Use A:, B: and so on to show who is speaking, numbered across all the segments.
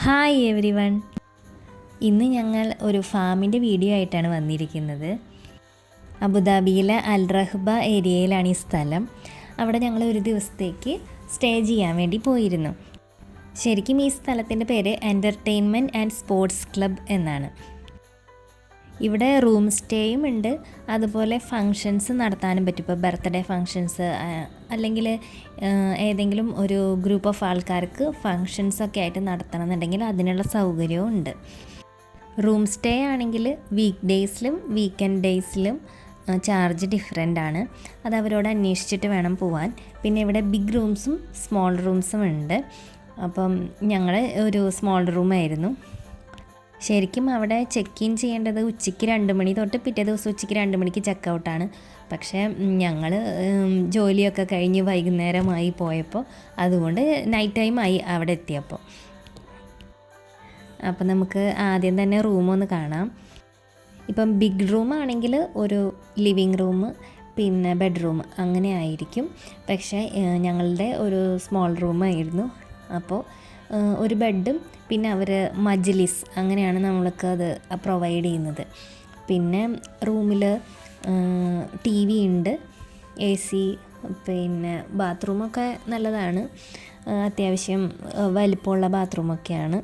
A: Hi every one. ഇന്ന് ഞങ്ങൾ ഒരു ഫാമിൻ്റെ വീഡിയോ ആയിട്ടാണ് വന്നിരിക്കുന്നത്. അബുദാബിയിലെ അൽ റഹ്ബ ഏരിയയിലാണ് ഈ സ്ഥലം. അവിടെ ഞങ്ങൾ ഒരു ദിവസത്തേക്ക് സ്റ്റേ ചെയ്യാൻ വേണ്ടി പോയിരുന്നു. ശരിക്കും ഈ സ്ഥലത്തിൻ്റെ പേര് എൻ്റർടൈൻമെൻറ്റ് ആൻഡ് സ്പോർട്സ് ക്ലബ്ബ് എന്നാണ്. ഇവിടെ റൂം സ്റ്റേയും ഉണ്ട്, അതുപോലെ ഫങ്ഷൻസ് നടത്താനും പറ്റും. ഇപ്പോൾ ബർത്ത്ഡേ ഫങ്ഷൻസ് അല്ലെങ്കിൽ ഏതെങ്കിലും ഒരു ഗ്രൂപ്പ് ഓഫ് ആൾക്കാർക്ക് ഫങ്ഷൻസൊക്കെ ആയിട്ട് നടത്തണമെന്നുണ്ടെങ്കിൽ അതിനുള്ള സൗകര്യവും ഉണ്ട്. റൂം സ്റ്റേ ആണെങ്കിൽ വീക്ക് ഡേയ്സിലും വീക്കെൻഡ് ഡേയ്സിലും ചാർജ് ഡിഫറെൻ്റ് ആണ്. അത് അവരോട് അന്വേഷിച്ചിട്ട് വേണം പോവാൻ. പിന്നെ ഇവിടെ ബിഗ് റൂംസും സ്മോൾ റൂംസും ഉണ്ട്. അപ്പം ഞങ്ങൾ ഒരു സ്മോൾ റൂമായിരുന്നു. ശരിക്കും അവിടെ ചെക്ക് ഇൻ ചെയ്യേണ്ടത് ഉച്ചയ്ക്ക് 2 മണി തൊട്ട് പിറ്റേ ദിവസം ഉച്ചയ്ക്ക് 2 മണിക്ക് ചെക്ക് ഔട്ടാണ്. പക്ഷേ ഞങ്ങൾ ജോലിയൊക്കെ കഴിഞ്ഞ് വൈകുന്നേരമായി പോയപ്പോൾ അതുകൊണ്ട് നൈറ്റ് ടൈം ആയി അവിടെ എത്തിയപ്പോൾ. അപ്പോൾ നമുക്ക് ആദ്യം തന്നെ റൂമൊന്ന് കാണാം. ഇപ്പം ബിഗ് റൂം ആണെങ്കിൽ ഒരു ലിവിങ് റൂം പിന്നെ ബെഡ്റൂം അങ്ങനെ ആയിരിക്കും. പക്ഷേ ഞങ്ങളുടെ ഒരു സ്മോൾ റൂമായിരുന്നു. അപ്പോൾ ഒരു ബെഡും പിന്നെ അവർ മജ്ലിസ് അങ്ങനെയാണ് നമ്മൾക്ക് അത് പ്രൊവൈഡ് ചെയ്യുന്നത്. പിന്നെ റൂമിൽ TV ഉണ്ട്, AC, പിന്നെ ബാത്റൂമൊക്കെ നല്ലതാണ്, അത്യാവശ്യം വലിപ്പമുള്ള ബാത്റൂമൊക്കെയാണ്.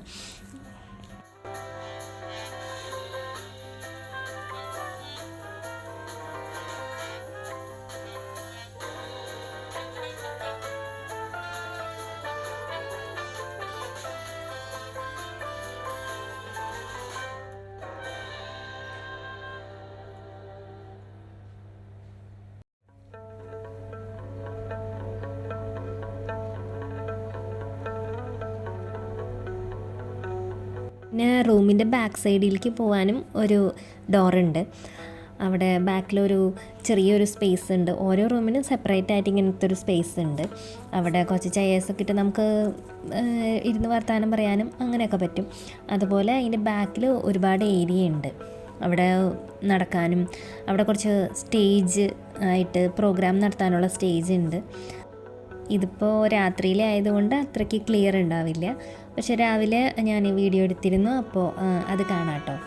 A: പിന്നെ റൂമിൻ്റെ ബാക്ക് സൈഡിലേക്ക് പോകാനും ഒരു ഡോറുണ്ട്. അവിടെ ബാക്കിലൊരു ചെറിയൊരു സ്പേസ് ഉണ്ട്. ഓരോ റൂമിനും സെപ്പറേറ്റ് ആയിട്ട് ഇങ്ങനത്തെ ഒരു സ്പേസ് ഉണ്ട്. അവിടെ കുറച്ച് ചെയേഴ്സൊക്കെ ഇട്ട് നമുക്ക് ഇരുന്ന് വർത്താനം പറയാനും അങ്ങനെയൊക്കെ പറ്റും. അതുപോലെ അതിൻ്റെ ബാക്കിൽ ഒരുപാട് ഏരിയ ഉണ്ട് അവിടെ നടക്കാനും. അവിടെ കുറച്ച് സ്റ്റേജ് ആയിട്ട് പ്രോഗ്രാം നടത്താനുള്ള സ്റ്റേജ് ഉണ്ട്. ഇതിപ്പോൾ രാത്രിയിലെ ആയതുകൊണ്ട് അത്രയ്ക്ക് ക്ലിയർ ഉണ്ടാവില്ല, പക്ഷെ രാവിലെ ഞാൻ വീഡിയോ എടുത്തിരുന്നു, അപ്പോൾ അത് കാണാം കേട്ടോ.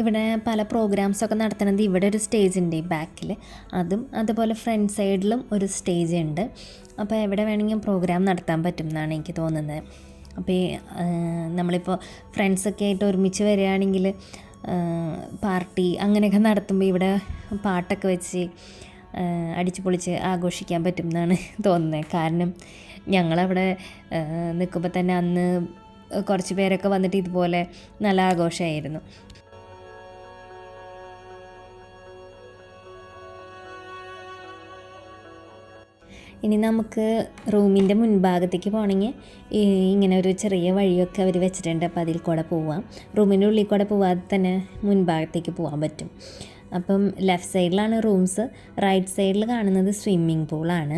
A: ഇവിടെ പല പ്രോഗ്രാംസൊക്കെ നടത്തുന്നത് ഇവിടെ ഒരു സ്റ്റേജ് ഉണ്ട് ഈ ബാക്കിൽ, അതുപോലെ ഫ്രണ്ട് സൈഡിലും ഒരു സ്റ്റേജ് ഉണ്ട്. അപ്പോൾ എവിടെ വേണമെങ്കിലും പ്രോഗ്രാം നടത്താൻ പറ്റും എന്നാണ് എനിക്ക് തോന്നുന്നത്. അപ്പോൾ നമ്മളിപ്പോൾ ഫ്രണ്ട്സൊക്കെ ആയിട്ട് ഒരുമിച്ച് വരികയാണെങ്കിൽ പാർട്ടി അങ്ങനെയൊക്കെ നടത്തുമ്പോൾ ഇവിടെ പാട്ടൊക്കെ വെച്ച് അടിച്ചു പൊളിച്ച് ആഘോഷിക്കാൻ പറ്റും എന്നാണ് തോന്നുന്നത്. കാരണം ഞങ്ങളവിടെ നിൽക്കുമ്പോൾ തന്നെ അന്ന് കുറച്ച് പേരൊക്കെ വന്നിട്ട് ഇതുപോലെ നല്ല ആഘോഷമായിരുന്നു. ഇനി നമുക്ക് റൂമിൻ്റെ മുൻഭാഗത്തേക്ക് പോകണമെങ്കിൽ ഇങ്ങനെ ഒരു ചെറിയ വഴിയൊക്കെ അവർ വെച്ചിട്ടുണ്ട്. അപ്പോൾ അതിൽ കൂടെ പോവാം. റൂമിൻ്റെ ഉള്ളിൽ കൂടെ പോവാതെ തന്നെ മുൻഭാഗത്തേക്ക് പോകാൻ പറ്റും. അപ്പം ലെഫ്റ്റ് സൈഡിലാണ് റൂംസ്, റൈറ്റ് സൈഡിൽ കാണുന്നത് സ്വിമ്മിംഗ് പൂളാണ്.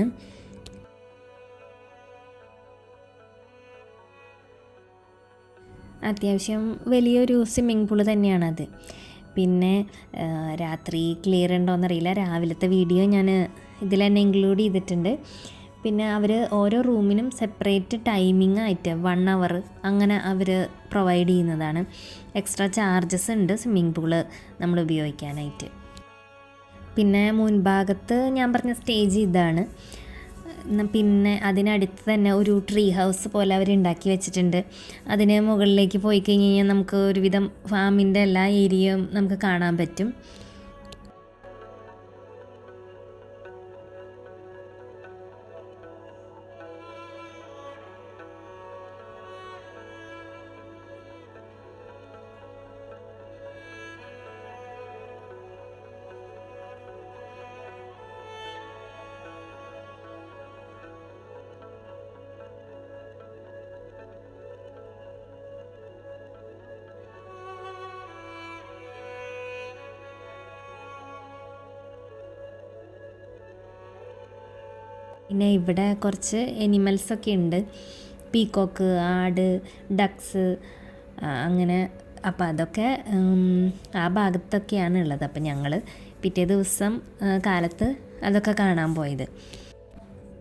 A: അത്യാവശ്യം വലിയൊരു സ്വിമ്മിംഗ് പൂള് തന്നെയാണത്. പിന്നെ രാത്രി ക്ലിയർ ഉണ്ടോയെന്നറിയില്ല, രാവിലത്തെ വീഡിയോ ഞാൻ ഇതിൽ തന്നെ ഇൻക്ലൂഡ് ചെയ്തിട്ടുണ്ട്. പിന്നെ അവർ ഓരോ റൂമിനും സെപ്പറേറ്റ് ടൈമിംഗ് ആയിട്ട് 1 hour അങ്ങനെ അവർ പ്രൊവൈഡ് ചെയ്യുന്നതാണ്. എക്സ്ട്രാ ചാർജസ് ഉണ്ട് സ്വിമ്മിംഗ് പൂള് നമ്മൾ ഉപയോഗിക്കാനായിട്ട്. പിന്നെ മുൻഭാഗത്ത് ഞാൻ പറഞ്ഞ സ്റ്റേജ് ഇതാണ്. പിന്നെ അതിനടുത്ത് തന്നെ ഒരു ട്രീ ഹൗസ് പോലെ അവർ ഉണ്ടാക്കി വെച്ചിട്ടുണ്ട്. അതിന് മുകളിലേക്ക് പോയി കഴിഞ്ഞ് കഴിഞ്ഞാൽ നമുക്ക് ഒരുവിധം ഫാമിൻ്റെ എല്ലാ ഏരിയയും നമുക്ക് കാണാൻ പറ്റും. പിന്നെ ഇവിടെ കുറച്ച് എനിമൽസൊക്കെ ഉണ്ട്, പീക്കോക്ക്, ആട്, ഡക്സ്, അങ്ങനെ. അപ്പോൾ അതൊക്കെ ആ ഭാഗത്തൊക്കെയാണ് ഉള്ളത്. അപ്പം ഞങ്ങൾ പിറ്റേ ദിവസം കാലത്ത് അതൊക്കെ കാണാൻ പോയത്.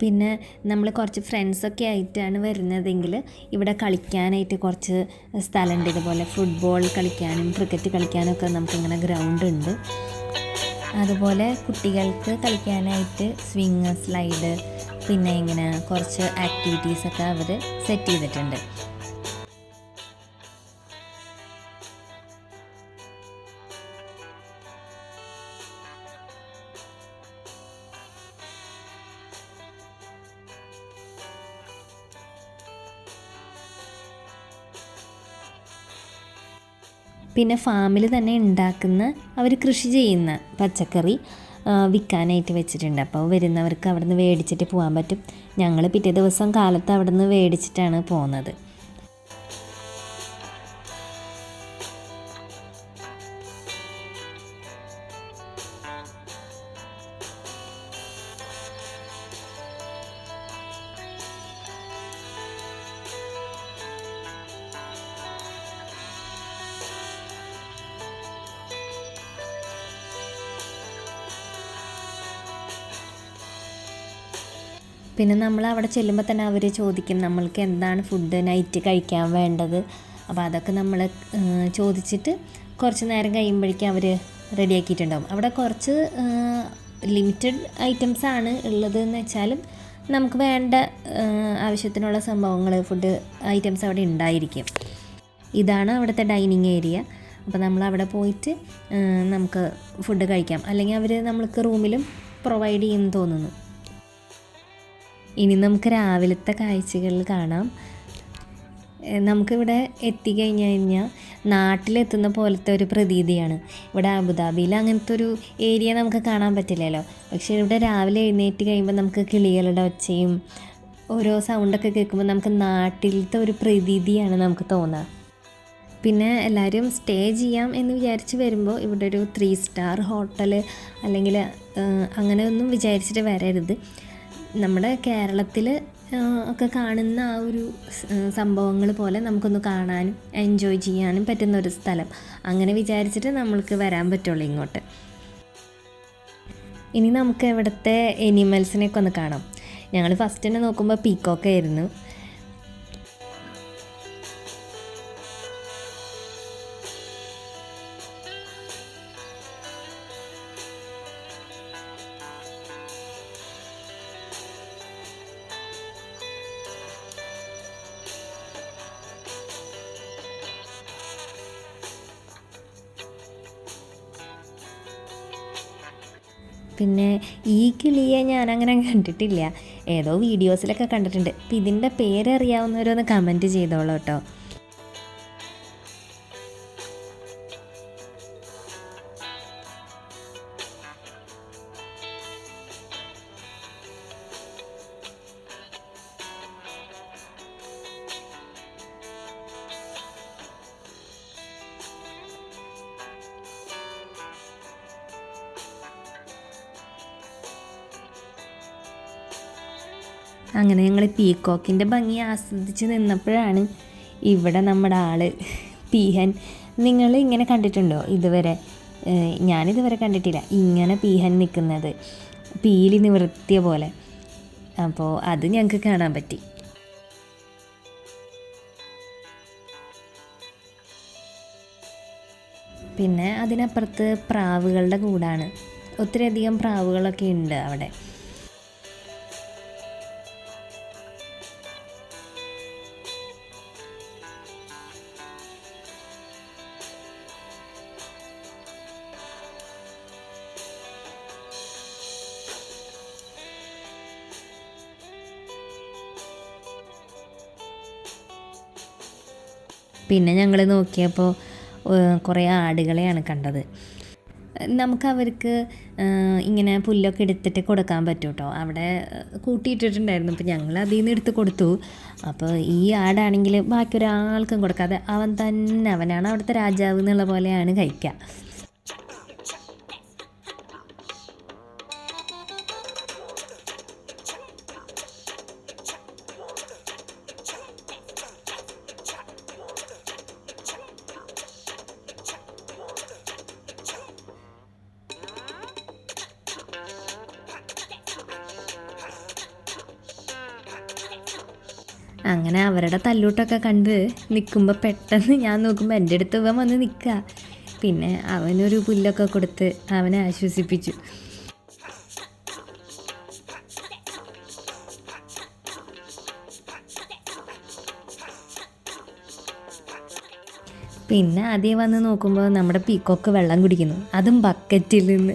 A: പിന്നെ നമ്മൾ കുറച്ച് ഫ്രണ്ട്സൊക്കെ ആയിട്ടാണ് വരുന്നതെങ്കിൽ ഇവിടെ കളിക്കാനായിട്ട് കുറച്ച് സ്ഥലമുണ്ട്. ഇതുപോലെ ഫുട്ബോൾ കളിക്കാനും ക്രിക്കറ്റ് കളിക്കാനൊക്കെ നമുക്കിങ്ങനെ ഗ്രൗണ്ട് ഉണ്ട്. അതുപോലെ കുട്ടികൾക്ക് കളിക്കാനായിട്ട് സ്വിങ്, സ്ലൈഡ്, പിന്നെ ഇങ്ങനെ കുറച്ച് ആക്ടിവിറ്റീസൊക്കെ അവർ സെറ്റ് ചെയ്തിട്ടുണ്ട്. പിന്നെ ഫാമിൽ തന്നെ ഉണ്ടാക്കുന്ന, അവർ കൃഷി ചെയ്യുന്ന പച്ചക്കറി വിൽക്കാനായിട്ട് വെച്ചിട്ടുണ്ട്. അപ്പോൾ വരുന്നവർക്ക് അവിടെ നിന്ന് മേടിച്ചിട്ട് പോകാൻ പറ്റും. ഞങ്ങൾ പിറ്റേ ദിവസം കാലത്ത് അവിടെ നിന്ന് മേടിച്ചിട്ടാണ് പോകുന്നത്. പിന്നെ നമ്മൾ അവിടെ ചെല്ലുമ്പോൾ തന്നെ അവർ ചോദിക്കും നമ്മൾക്ക് എന്താണ് ഫുഡ് നൈറ്റ് കഴിക്കാൻ വേണ്ടത്. അപ്പോൾ അതൊക്കെ നമ്മൾ ചോദിച്ചിട്ട് കുറച്ച് നേരം കഴിയുമ്പോഴേക്കും അവർ റെഡിയാക്കിയിട്ടുണ്ടാകും. അവിടെ കുറച്ച് ലിമിറ്റഡ് ഐറ്റംസാണ് ഉള്ളത് എന്ന് വെച്ചാലും നമുക്ക് വേണ്ട ആവശ്യത്തിനുള്ള സംഭവങ്ങൾ, ഫുഡ് ഐറ്റംസ് അവിടെ ഉണ്ടായിരിക്കും. ഇതാണ് അവിടുത്തെ ഡൈനിങ് ഏരിയ. അപ്പോൾ നമ്മൾ അവിടെ പോയിട്ട് നമുക്ക് ഫുഡ് കഴിക്കാം. അല്ലെങ്കിൽ അവർ നമ്മൾക്ക് റൂമിലും പ്രൊവൈഡ് ചെയ്യുമെന്ന് തോന്നുന്നു. ഇനി നമുക്ക് രാവിലത്തെ കാഴ്ചകൾ കാണാം. നമുക്കിവിടെ എത്തിക്കഴിഞ്ഞ് കഴിഞ്ഞാൽ നാട്ടിലെത്തുന്ന പോലത്തെ ഒരു പ്രതീതിയാണ്. ഇവിടെ അബുദാബിയിൽ അങ്ങനത്തെ ഒരു ഏരിയ നമുക്ക് കാണാൻ പറ്റില്ലല്ലോ. പക്ഷേ ഇവിടെ രാവിലെ എഴുന്നേറ്റ് കഴിയുമ്പോൾ നമുക്ക് കിളികളുടെ ഒച്ചയും ഓരോ സൗണ്ടൊക്കെ കേൾക്കുമ്പോൾ നമുക്ക് നാട്ടിലത്തെ ഒരു പ്രതീതിയാണ് നമുക്ക് തോന്നുക. പിന്നെ എല്ലാവരും സ്റ്റേ ചെയ്യാം എന്ന് വിചാരിച്ച് വരുമ്പോൾ ഇവിടെ ഒരു 3 സ്റ്റാർ ഹോട്ടൽ അല്ലെങ്കിൽ അങ്ങനെയൊന്നും വിചാരിച്ചിട്ട് വരരുത്. നമ്മുടെ കേരളത്തിൽ ഒക്കെ കാണുന്ന ആ ഒരു സംഭവങ്ങൾ പോലെ നമുക്കൊന്ന് കാണാനും എൻജോയ് ചെയ്യാനും പറ്റുന്ന ഒരു സ്ഥലം, അങ്ങനെ വിചാരിച്ചിട്ട് നമ്മൾക്ക് വരാൻ പറ്റുള്ളൂ ഇങ്ങോട്ട്. ഇനി നമുക്ക് ഇവിടുത്തെ എനിമൽസിനെയൊക്കെ ഒന്ന് കാണാം. ഞങ്ങൾ ഫസ്റ്റ് തന്നെ നോക്കുമ്പോൾ പീക്കോക്കായിരുന്നു. പിന്നെ ഈ കിളിയെ ഞാനങ്ങനെ കണ്ടിട്ടില്ല, ഏതോ വീഡിയോസിലൊക്കെ കണ്ടിട്ടുണ്ട്. അപ്പം ഇതിൻ്റെ പേരറിയാവുന്നവരൊന്ന് കമൻറ്റ് ചെയ്തോളൂ കേട്ടോ. അങ്ങനെ ഞങ്ങൾ പീക്കോക്കിൻ്റെ ഭംഗി ആസ്വദിച്ച് നിന്നപ്പോഴാണ് ഇവിടെ നമ്മുടെ ആൾ പീഹൻ. നിങ്ങൾ ഇങ്ങനെ കണ്ടിട്ടുണ്ടോ ഇതുവരെ? ഞാനിതുവരെ കണ്ടിട്ടില്ല ഇങ്ങനെ പീഹൻ നിൽക്കുന്നത്, പീലി നിവർത്തിയ പോലെ. അപ്പോൾ അത് ഞങ്ങൾക്ക് കാണാൻ പറ്റി. പിന്നെ അതിനപ്പുറത്ത് പ്രാവുകളുടെ കൂടാണ്. ഒത്തിരിയധികം പ്രാവുകളൊക്കെ ഉണ്ട് അവിടെ. പിന്നെ ഞങ്ങൾ നോക്കിയപ്പോൾ കുറേ ആടുകളെയാണ് കണ്ടത്. നമുക്കവർക്ക് ഇങ്ങനെ പുല്ലൊക്കെ എടുത്തിട്ട് കൊടുക്കാൻ പറ്റും കേട്ടോ. അവിടെ കൂട്ടിയിട്ടിട്ടുണ്ടായിരുന്നു. അപ്പോൾ ഞങ്ങൾ അതിൽ നിന്ന് എടുത്ത് കൊടുത്തു. അപ്പോൾ ഈ ആടാണെങ്കിൽ ബാക്കി ഒരാൾക്കും കൊടുക്കാതെ അവനാണ് അവിടുത്തെ രാജാവ് എന്നുള്ള പോലെയാണ് കഴിക്കുക. അങ്ങനെ അവരുടെ തല്ലൂട്ടൊക്കെ കണ്ട് നിൽക്കുമ്പോൾ പെട്ടെന്ന് ഞാൻ നോക്കുമ്പോൾ എൻ്റെ അടുത്ത് ഇവൻ വന്ന് നിൽക്കുക. പിന്നെ അവനൊരു പുല്ലൊക്കെ കൊടുത്ത് അവനെ ആശ്വസിപ്പിച്ചു. പിന്നെ ആദ്യം വന്ന് നോക്കുമ്പോൾ നമ്മുടെ പീക്കോക്ക് വെള്ളം കുടിക്കുന്നു, അതും ബക്കറ്റിൽ നിന്ന്.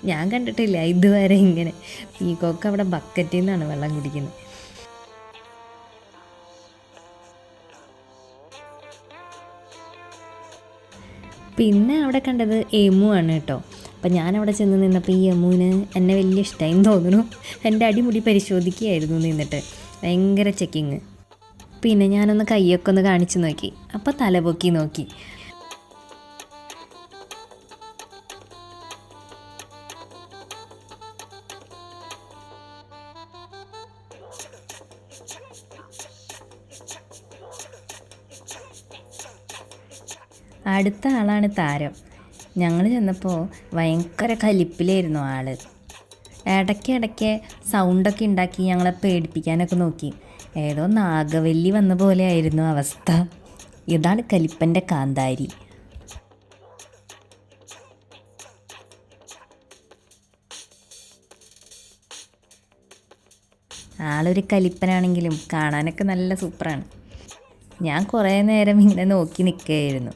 A: ഞാൻ കണ്ടിട്ടില്ല ഇതുവരെ ഇങ്ങനെ. പീക്കോക്ക് അവിടെ ബക്കറ്റിൽ നിന്നാണ് വെള്ളം കുടിക്കുന്നത്. പിന്നെ അവിടെ കണ്ടത് എമു ആണ് കേട്ടോ. അപ്പം ഞാനവിടെ ചെന്ന് നിന്നപ്പോൾ ഈ എമുവിന് എന്നെ വലിയ ഇഷ്ടമായി തോന്നുന്നു. എൻ്റെ അടിമുടി പരിശോധിക്കുകയായിരുന്നു നിന്നിട്ട്, ഭയങ്കര ചെക്കിങ്. പിന്നെ ഞാനൊന്ന് കൈയൊക്കെ ഒന്ന് കാണിച്ച് നോക്കി, അപ്പോൾ തലപൊക്കി നോക്കി. അടുത്ത ആളാണ് താരം. ഞങ്ങൾ ചെന്നപ്പോൾ ഭയങ്കര കലിപ്പിലായിരുന്നു ആൾ. ഇടയ്ക്കിടയ്ക്ക് സൗണ്ടൊക്കെ ഉണ്ടാക്കി ഞങ്ങളെ പേടിപ്പിക്കാനൊക്കെ നോക്കി. ഏതോ നാഗവല്ലി വന്ന പോലെ ആയിരുന്നു അവസ്ഥ. ഇതാണ് കലിപ്പൻ്റെ കാന്താരി. ആളൊരു കലിപ്പനാണെങ്കിലും കാണാനൊക്കെ നല്ല സൂപ്പറാണ്. ഞാൻ കുറേ നേരം ഇങ്ങനെ നോക്കി നിൽക്കുകയായിരുന്നു.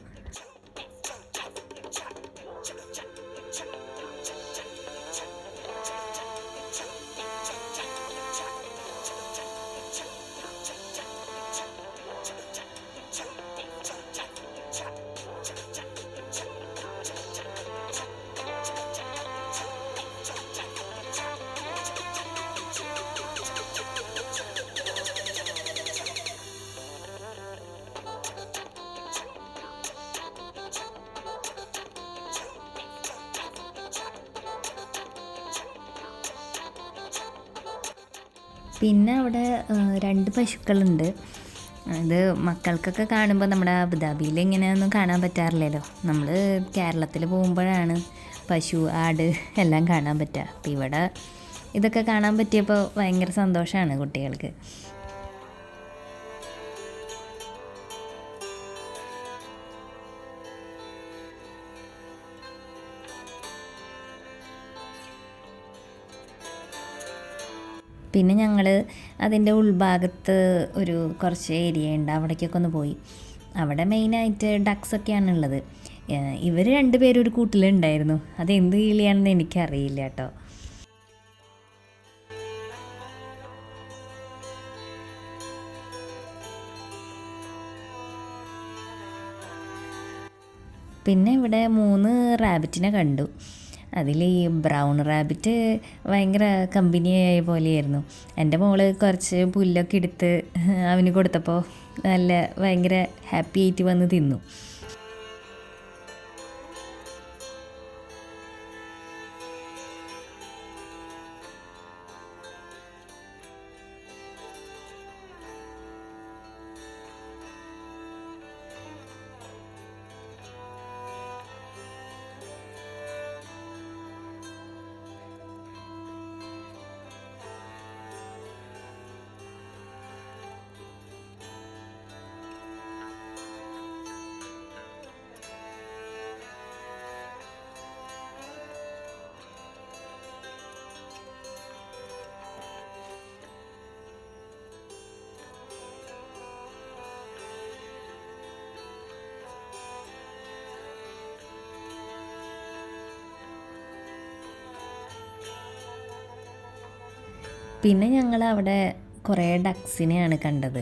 A: പിന്നെ അവിടെ 2 പശുക്കളുണ്ട്. ഇത് മക്കൾക്കൊക്കെ കാണുമ്പോൾ നമ്മുടെ അബുദാബിയിൽ ഇങ്ങനെയൊന്നും കാണാൻ പറ്റാറില്ലല്ലോ. നമ്മൾ കേരളത്തിൽ പോകുമ്പോഴാണ് പശു, ആട് എല്ലാം കാണാൻ പറ്റുക. അപ്പോൾ ഇവിടെ ഇതൊക്കെ കാണാൻ പറ്റിയപ്പോൾ ഭയങ്കര സന്തോഷമാണ് കുട്ടികൾക്ക്. പിന്നെ ഞങ്ങൾ അതിൻ്റെ ഉൾഭാഗത്ത് ഒരു കുറച്ച് ഏരിയ ഉണ്ട്, അവിടേക്കൊക്കെ ഒന്ന് പോയി. അവിടെ മെയിനായിട്ട് ഡക്സൊക്കെയാണുള്ളത്. ഇവർ 2 പേരും ഒരു കൂട്ടിലുണ്ടായിരുന്നു. അതെന്ത് കിളിയാണെന്ന് എനിക്കറിയില്ല കേട്ടോ. പിന്നെ ഇവിടെ 3 റാബിറ്റിനെ കണ്ടു. അതിൽ ഈ ബ്രൗൺ റാബിറ്റ് ഭയങ്കര കമ്പനിയായ പോലെയായിരുന്നു. എൻ്റെ മോള് കുറച്ച് പുല്ലൊക്കെ എടുത്ത് അവന് കൊടുത്തപ്പോൾ നല്ല ഭയങ്കര ഹാപ്പി ആയിട്ട് വന്ന് തിന്നു. പിന്നെ ഞങ്ങൾ അവിടെ കുറേ ഡക്സിനെയാണ് കണ്ടത്.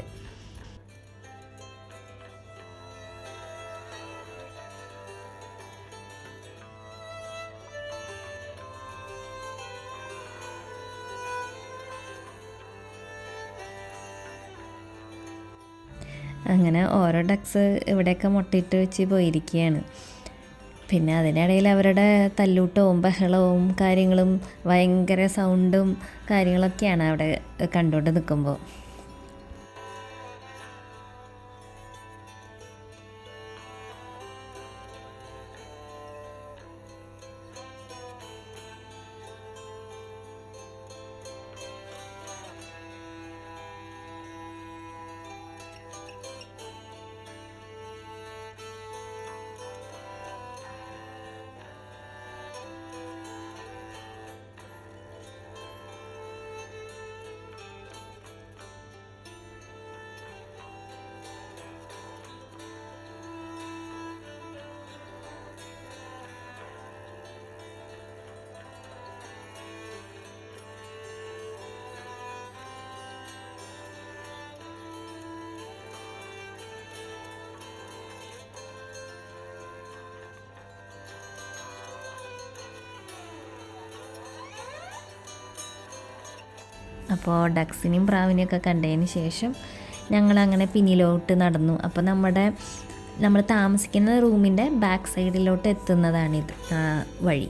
A: അങ്ങനെ ഓരോ ഡക്സ് ഇവിടെയൊക്കെ മുട്ടയിട്ട് വെച്ച് പോയിരിക്കുകയാണ്. പിന്നെ അതിനിടയിൽ അവരുടെ തല്ലൂട്ടവും ബഹളവും കാര്യങ്ങളും ഭയങ്കര സൗണ്ടും കാര്യങ്ങളൊക്കെയാണ് അവിടെ കണ്ടുകൊണ്ട് നിൽക്കുമ്പോൾ. അപ്പോൾ ഡക്സിനെയും പ്രാവിനെയൊക്കെ കണ്ടതിന് ശേഷം ഞങ്ങളങ്ങനെ പിന്നിലോട്ട് നടന്നു. അപ്പോൾ നമ്മൾ താമസിക്കുന്ന റൂമിൻ്റെ ബാക്ക് സൈഡിലോട്ട് എത്തുന്നതാണിത് വഴി.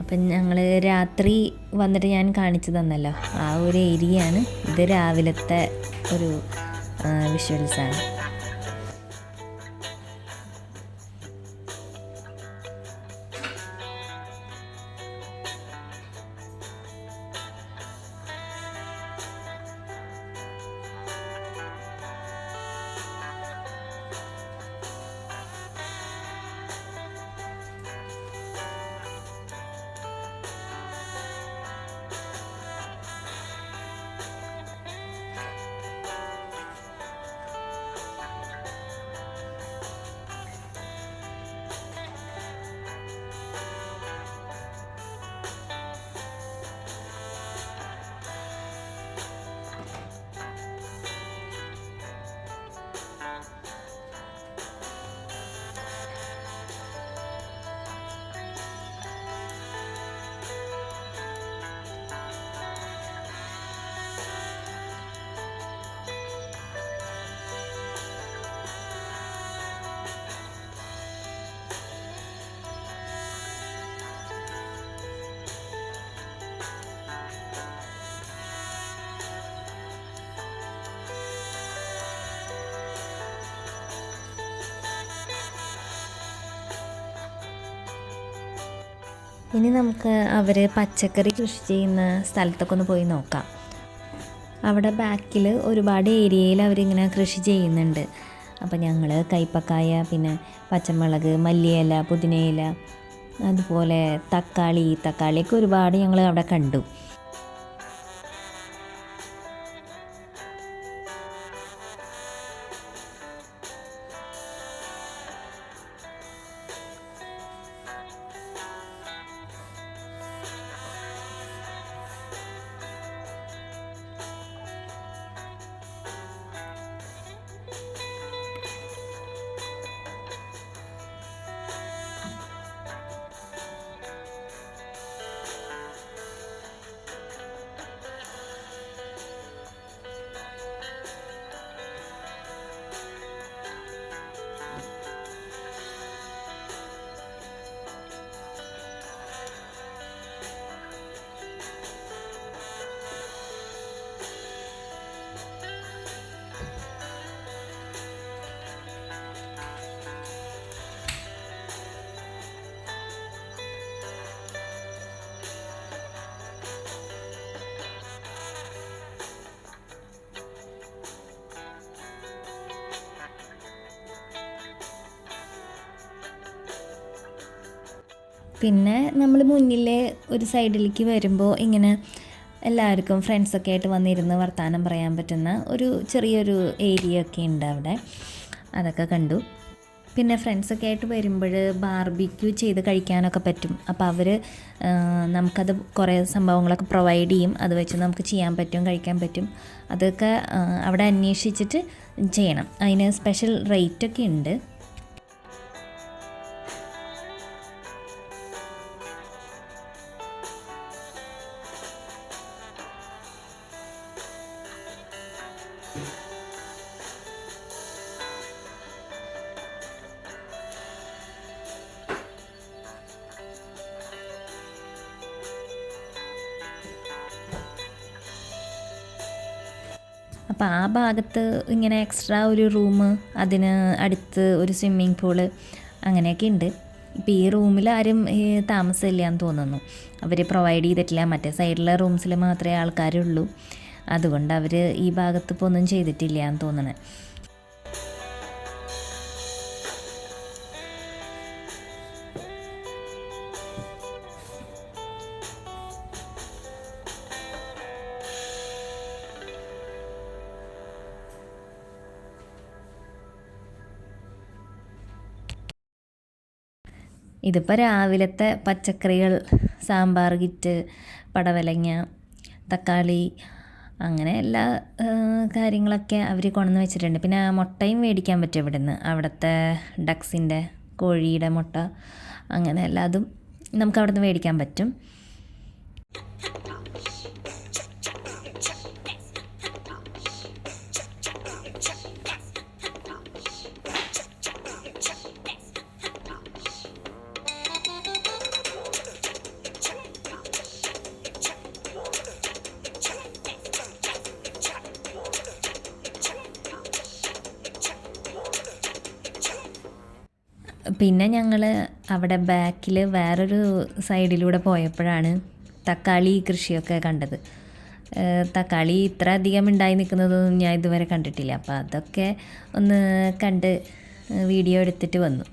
A: അപ്പം ഞങ്ങൾ രാത്രി വന്നിട്ട് ഞാൻ കാണിച്ചു തന്നല്ലോ, ആ ഒരു ഏരിയയാണ് ഇത്. രാവിലത്തെ ഒരു വിഷ്വൽസാണ്. ഇനി നമുക്ക് അവർ പച്ചക്കറി കൃഷി ചെയ്യുന്ന സ്ഥലത്തൊക്കെ ഒന്ന് പോയി നോക്കാം. അവിടെ ബാക്കിൽ ഒരുപാട് ഏരിയയിൽ അവരിങ്ങനെ കൃഷി ചെയ്യുന്നുണ്ട്. അപ്പോൾ ഞങ്ങൾ കൈപ്പക്കായ, പിന്നെ പച്ചമുളക്, മല്ലിയില, പുതിനയില, അതുപോലെ തക്കാളിയൊക്കെ ഒരുപാട് ഞങ്ങൾ അവിടെ കണ്ടു. പിന്നെ നമ്മൾ മുന്നിലെ ഒരു സൈഡിലേക്ക് വരുമ്പോൾ ഇങ്ങനെ എല്ലാവർക്കും ഫ്രണ്ട്സൊക്കെ ആയിട്ട് വന്നിരുന്ന് വർത്തമാനം പറയാൻ പറ്റുന്ന ഒരു ചെറിയൊരു ഏരിയ ഒക്കെ ഉണ്ട് അവിടെ. അതൊക്കെ കണ്ടു. പിന്നെ ഫ്രണ്ട്സൊക്കെ ആയിട്ട് വരുമ്പോൾ ബാർബിക്യൂ ചെയ്ത് കഴിക്കാനൊക്കെ പറ്റും. അപ്പോൾ അവർ നമുക്കത് കുറേ സംഭവങ്ങളൊക്കെ പ്രൊവൈഡ് ചെയ്യും. അത് വെച്ച് നമുക്ക് ചെയ്യാൻ പറ്റും, കഴിക്കാൻ പറ്റും. അതൊക്കെ അവിടെ അന്വേഷിച്ചിട്ട് ചെയ്യണം. അതിന് സ്പെഷ്യൽ റേറ്റൊക്കെ ഉണ്ട്. അപ്പോൾ ആ ഭാഗത്ത് ഇങ്ങനെ എക്സ്ട്രാ ഒരു റൂം, അതിന് അടുത്ത് ഒരു സ്വിമ്മിങ് പൂള്, അങ്ങനെയൊക്കെ ഉണ്ട്. ഇപ്പോൾ ഈ റൂമിൽ ആരും താമസമില്ല എന്ന് തോന്നുന്നു. അവർ പ്രൊവൈഡ് ചെയ്തിട്ടില്ല. മറ്റേ സൈഡിലെ റൂംസിൽ മാത്രമേ ആൾക്കാരുള്ളൂ. അതുകൊണ്ട് അവർ ഈ ഭാഗത്ത് ഇപ്പോൾ ഒന്നും ചെയ്തിട്ടില്ല എന്ന് തോന്നണേ. ഇതിപ്പോൾ രാവിലത്തെ പച്ചക്കറികൾ, സാമ്പാർ കിറ്റ്, പടവലങ്ങ, തക്കാളി, അങ്ങനെ എല്ലാ കാര്യങ്ങളൊക്കെ അവർ കൊണ്ടുവന്ന് വെച്ചിട്ടുണ്ട്. പിന്നെ മുട്ടയും മേടിക്കാൻ പറ്റും ഇവിടുന്ന്. അവിടുത്തെ ഡക്സിൻ്റെ, കോഴിയുടെ മുട്ട, അങ്ങനെ എല്ലാതും നമുക്ക് അവിടുന്ന് മേടിക്കാൻ പറ്റും. പിന്നെ ഞങ്ങൾ അവിടെ ബാക്കിൽ വേറൊരു സൈഡിലൂടെ പോയപ്പോഴാണ് തക്കാളി കൃഷിയൊക്കെ കണ്ടത്. തക്കാളി ഇത്ര അധികം ഉണ്ടായി നിൽക്കുന്നതൊന്നും ഞാൻ ഇതുവരെ കണ്ടിട്ടില്ല. അപ്പോൾ അതൊക്കെ ഒന്ന് കണ്ട് വീഡിയോ എടുത്തിട്ട് വന്നു.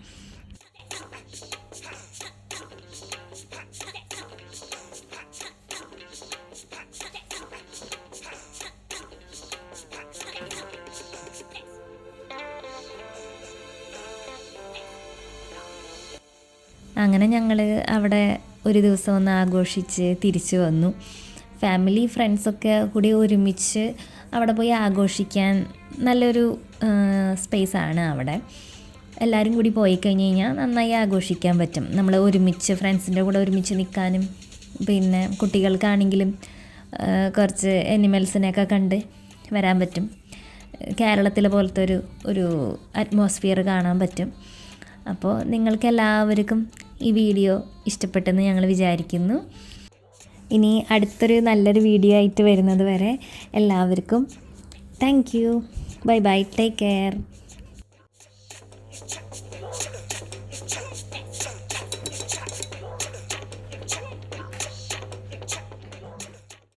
A: അങ്ങനെ ഞങ്ങൾ അവിടെ ഒരു ദിവസം ഒന്ന് ആഘോഷിച്ച് തിരിച്ചു വന്നു. ഫാമിലി ഫ്രണ്ട്സൊക്കെ കൂടി ഒരുമിച്ച് അവിടെ പോയി ആഘോഷിക്കാൻ നല്ലൊരു സ്പേസാണ് അവിടെ. എല്ലാവരും കൂടി പോയി കഴിഞ്ഞ് കഴിഞ്ഞാൽ നന്നായി ആഘോഷിക്കാൻ പറ്റും. നമ്മൾ ഒരുമിച്ച് ഫ്രണ്ട്സിൻ്റെ കൂടെ ഒരുമിച്ച് നിൽക്കാനും പിന്നെ കുട്ടികൾക്കാണെങ്കിലും കുറച്ച് അനിമൽസിനെയൊക്കെ കണ്ട് വരാൻ പറ്റും. കേരളത്തിലെ പോലത്തെ ഒരു അറ്റ്മോസ്ഫിയർ കാണാൻ പറ്റും. അപ്പോൾ നിങ്ങൾക്കെല്ലാവർക്കും ഈ വീഡിയോ ഇഷ്ടപ്പെട്ടെന്ന് ഞങ്ങൾ വിചാരിക്കുന്നു. ഇനി അടുത്തൊരു നല്ലൊരു വീഡിയോ ആയിട്ട് വരുന്നത് വരെ എല്ലാവർക്കും thank you. Bye bye. Take care.